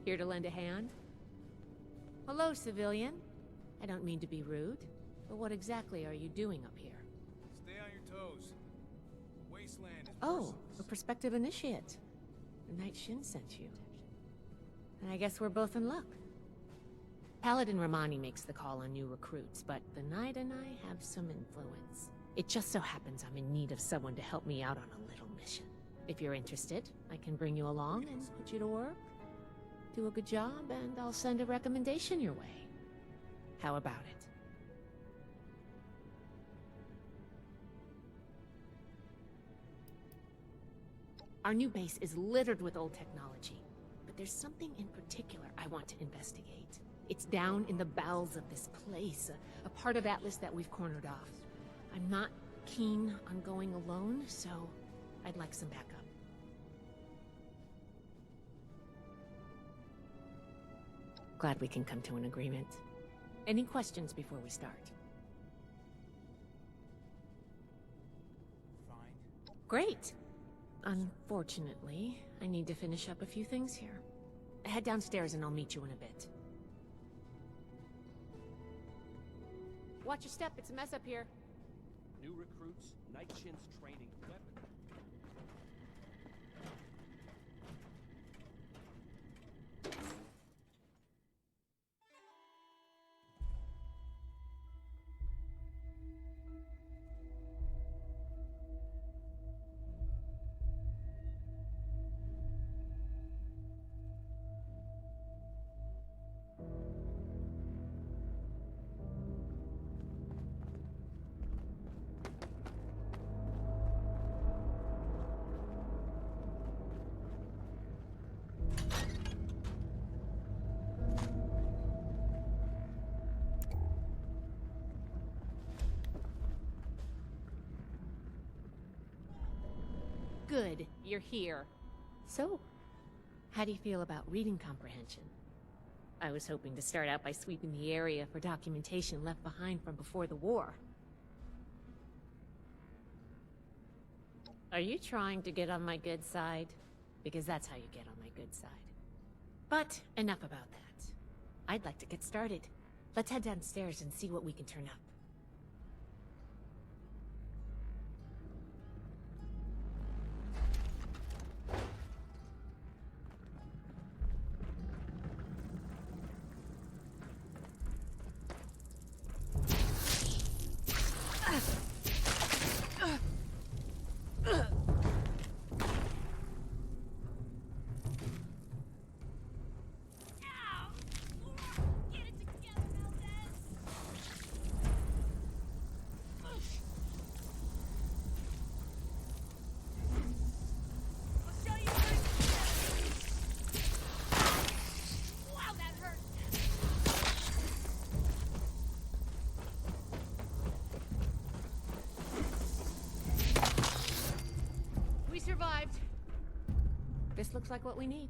Here to lend a hand? Hello, civilian. I don't mean to be rude, but what exactly are you doing up here? Stay on your toes. The wasteland is Oh, merciless. a prospective initiate. The Night Shin sent you. And I guess we're both in luck. Paladin Romani makes the call on new recruits, but the Knight and I have some influence. It just so happens I'm in need of someone to help me out on a little mission. If you're interested, I can bring you along and put you to work. Do a good job, and I'll send a recommendation your way. How about it? Our new base is littered with old technology, but there's something in particular I want to investigate. It's down in the bowels of this place, a part of Atlas that we've cornered off. I'm not keen on going alone, so I'd like some backup. Glad we can come to an agreement. Any questions before we start? Fine. Great. Unfortunately, I need to finish up a few things here. Head downstairs and I'll meet you in a bit. Watch your step, it's a mess up here. New recruits, Night Shin's training weapon. Good, you're here. So, how do you feel about reading comprehension? I was hoping to start out by sweeping the area for documentation left behind from before the war. Are you trying to get on my good side? Because that's how you get on my good side. But enough about that. I'd like to get started. Let's head downstairs and see what we can turn up. Survived. This looks like what we need.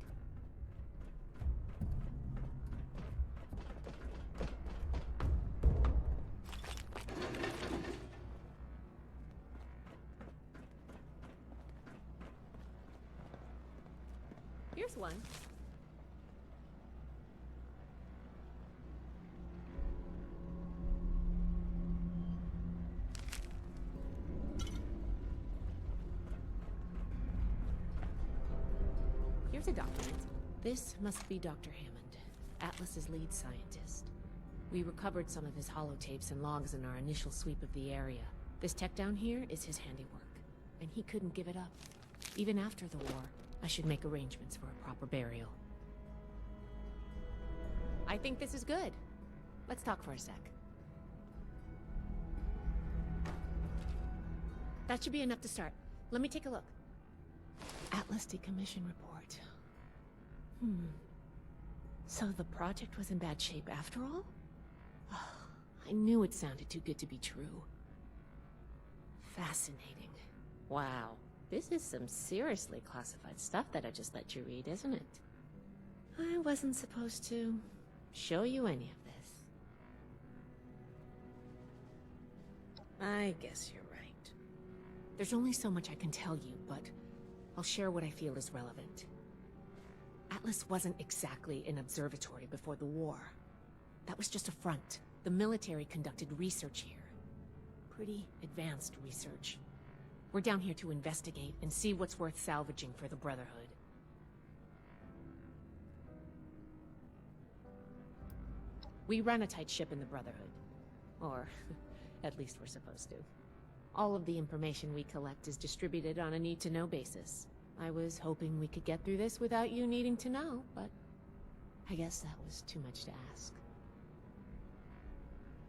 Here's one. Here's a document. This must be Dr. Hammond, Atlas's lead scientist. We recovered some of his holotapes and logs in our initial sweep of the area. This tech down here is his handiwork, and he couldn't give it up. Even after the war, I should make arrangements for a proper burial. I think this is good. Let's talk for a sec. That should be enough to start. Let me take a look. Atlusty Commission report. So the project was in bad shape after all? I knew it sounded too good to be true. Fascinating. Wow. This is some seriously classified stuff that I just let you read, isn't it? I wasn't supposed to show you any of this. I guess you're right. There's only so much I can tell you, but I'll share what I feel is relevant. Atlas wasn't exactly an observatory before the war. That was just a front. The military conducted research here. Pretty advanced research. We're down here to investigate and see what's worth salvaging for the Brotherhood. We run a tight ship in the Brotherhood. Or, at least we're supposed to. All of the information we collect is distributed on a need-to-know basis. I was hoping we could get through this without you needing to know, but I guess that was too much to ask.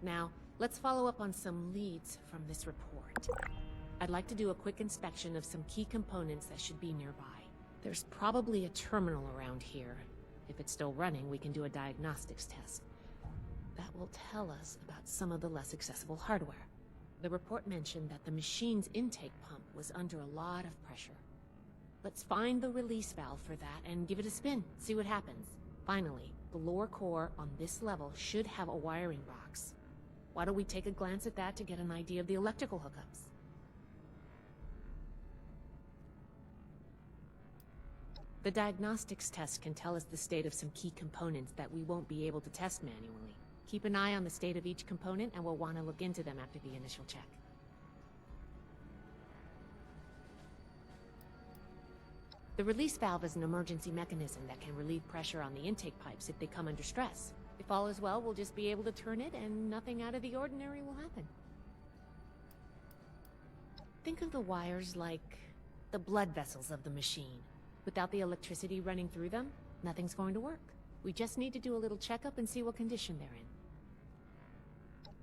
Now, let's follow up on some leads from this report. I'd like to do a quick inspection of some key components that should be nearby. There's probably a terminal around here. If it's still running, we can do a diagnostics test. That will tell us about some of the less accessible hardware. The report mentioned that the machine's intake pump was under a lot of pressure. Let's find the release valve for that and give it a spin, see what happens. Finally, the lower core on this level should have a wiring box. Why don't we take a glance at that to get an idea of the electrical hookups? The diagnostics test can tell us the state of some key components that we won't be able to test manually. Keep an eye on the state of each component, and we'll want to look into them after the initial check. The release valve is an emergency mechanism that can relieve pressure on the intake pipes if they come under stress. If all is well, we'll just be able to turn it, and nothing out of the ordinary will happen. Think of the wires like the blood vessels of the machine. Without the electricity running through them, nothing's going to work. We just need to do a little checkup and see what condition they're in.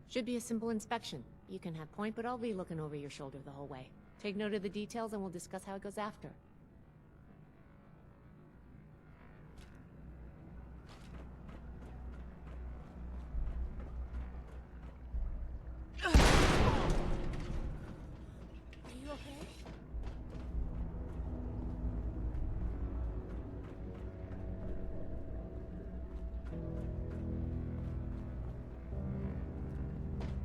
Should be a simple inspection. You can have point, but I'll be looking over your shoulder the whole way. Take note of the details and we'll discuss how it goes after. Are you okay?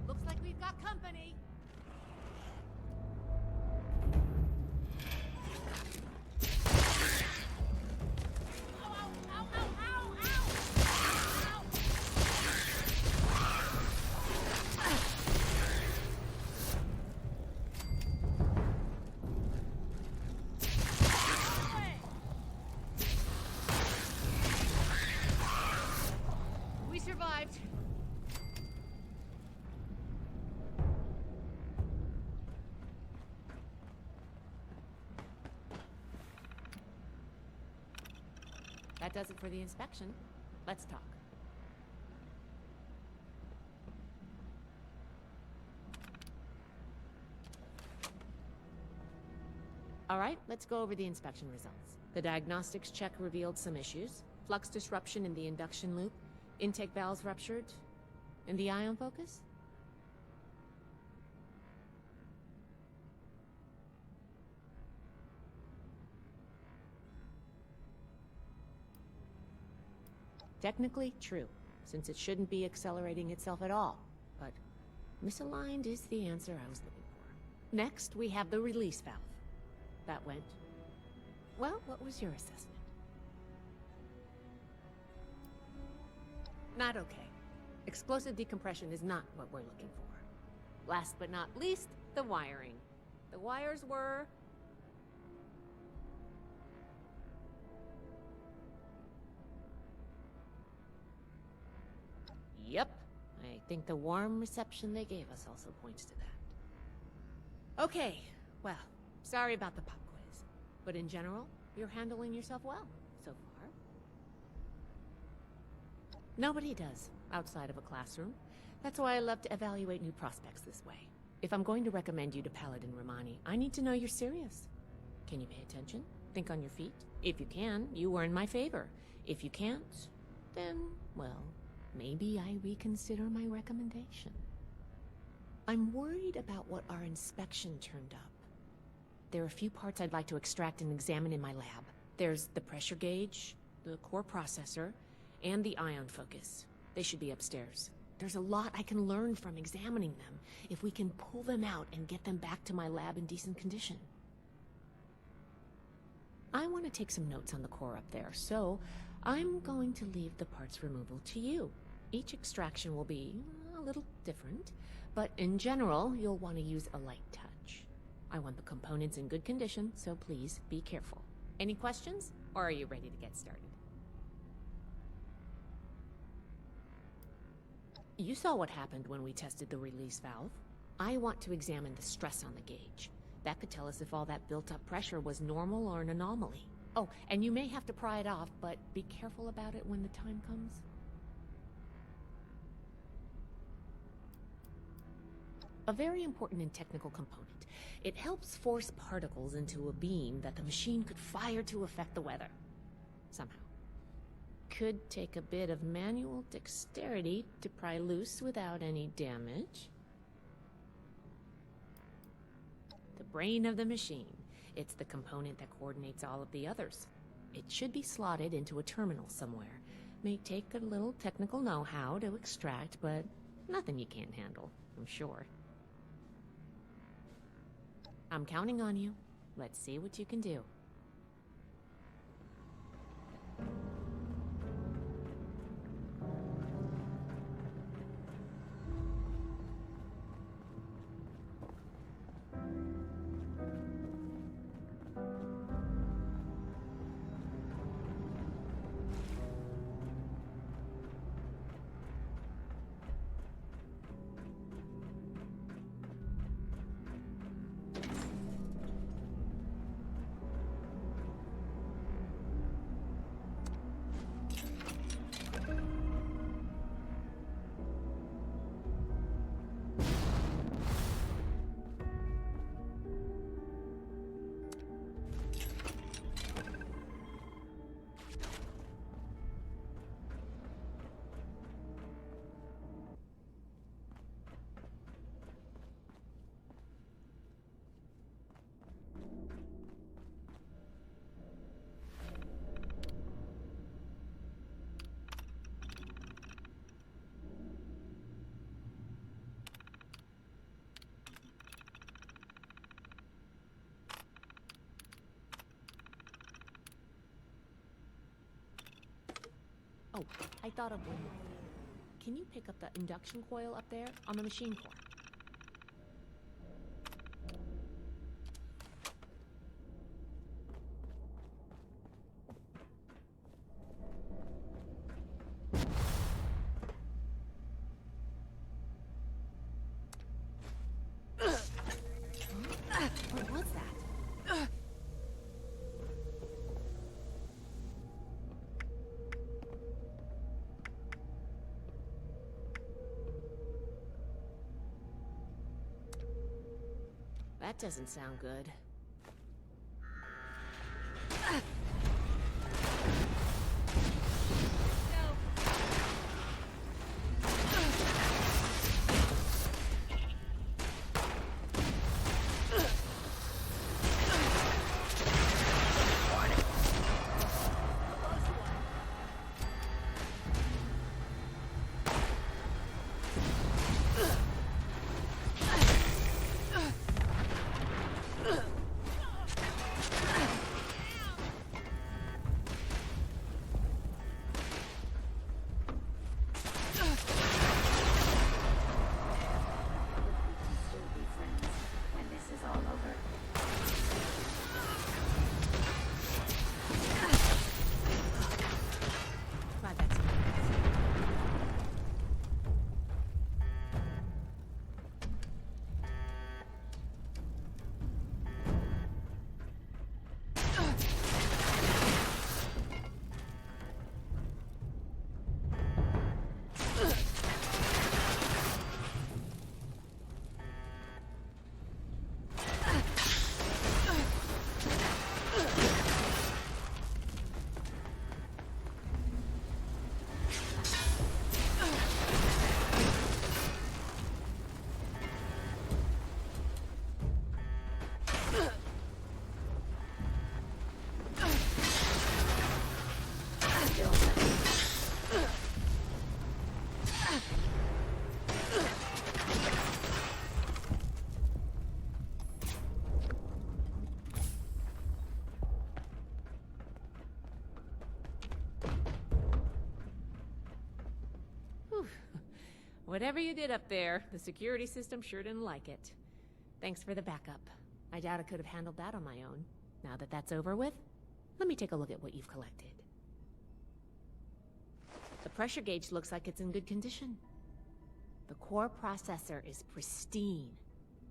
Looks like we've got company. Ow, ow, ow, ow, ow, ow! We survived. That does it for the inspection. Let's talk. All right, let's go over the inspection results. The diagnostics check revealed some issues. Flux disruption in the induction loop, intake valves ruptured, and the ion focus? Technically, true, since it shouldn't be accelerating itself at all. But misaligned is the answer I was looking for. Next, we have the release valve. That went... Well, what was your assessment? Not okay. Explosive decompression is not what we're looking for. Last but not least, the wiring. The wires were... Yep. I think the warm reception they gave us also points to that. Okay, well, sorry about the pop quiz. But in general, you're handling yourself well, so far. Nobody does, outside of a classroom. That's why I love to evaluate new prospects this way. If I'm going to recommend you to Paladin Romani, I need to know you're serious. Can you pay attention? Think on your feet? If you can, you earn my favor. If you can't, then, well... maybe I reconsider my recommendation. I'm worried about what our inspection turned up. There are a few parts I'd like to extract and examine in my lab. There's the pressure gauge, the core processor, and the ion focus. They should be upstairs. There's a lot I can learn from examining them if we can pull them out and get them back to my lab in decent condition. I want to take some notes on the core up there, so I'm going to leave the parts removal to you. Each extraction will be a little different, but in general, you'll want to use a light touch. I want the components in good condition, so please be careful. Any questions, or are you ready to get started? You saw what happened when we tested the release valve. I want to examine the stress on the gauge. That could tell us if all that built-up pressure was normal or an anomaly. Oh, and you may have to pry it off, but be careful about it when the time comes. A very important and technical component. It helps force particles into a beam that the machine could fire to affect the weather. Somehow. Could take a bit of manual dexterity to pry loose without any damage. The brain of the machine. It's the component that coordinates all of the others. It should be slotted into a terminal somewhere. May take a little technical know-how to extract, but nothing you can't handle, I'm sure. I'm counting on you. Let's see what you can do. Oh, I thought of one more thing. Can you pick up the induction coil up there on the machine core? What was that? That doesn't sound good. Ugh. Whatever you did up there, the security system sure didn't like it. Thanks for the backup. I doubt I could have handled that on my own. Now that that's over with, let me take a look at what you've collected. The pressure gauge looks like it's in good condition. The core processor is pristine.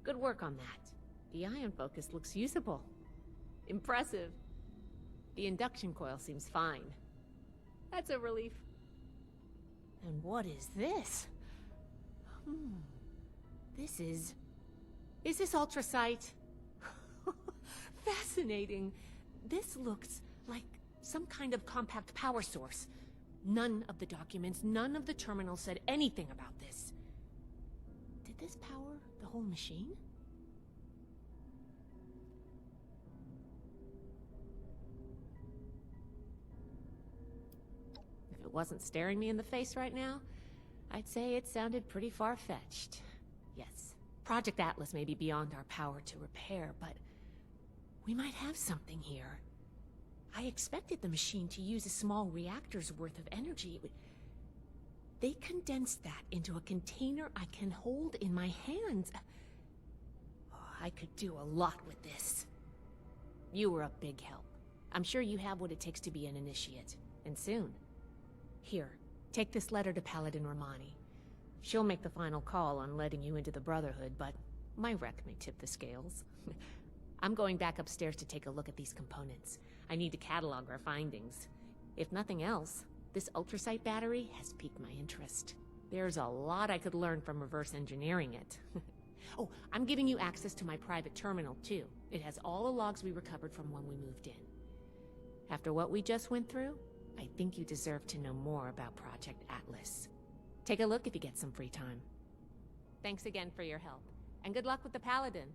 Good work on that. The ion focus looks usable. Impressive. The induction coil seems fine. That's a relief. And what is this? This is... Is this ultrasight? Fascinating. This looks like some kind of compact power source. None of the documents, none of the terminals said anything about this. Did this power the whole machine? If it wasn't staring me in the face right now, I'd say it sounded pretty far-fetched. Yes, Project Atlas may be beyond our power to repair, but we might have something here. I expected the machine to use a small reactor's worth of energy. They condensed that into a container I can hold in my hands. Oh, I could do a lot with this. You were a big help. I'm sure you have what it takes to be an initiate, and soon. Here, take this letter to Paladin Romani. She'll make the final call on letting you into the Brotherhood, but my wreck may tip the scales. I'm going back upstairs to take a look at these components. I need to catalog our findings. If nothing else, this ultrasight battery has piqued my interest. There's a lot I could learn from reverse engineering it. Oh, I'm giving you access to my private terminal, too. It has all the logs we recovered from when we moved in. After what we just went through, I think you deserve to know more about Project Atlas. Take a look if you get some free time. Thanks again for your help, and good luck with the Paladin.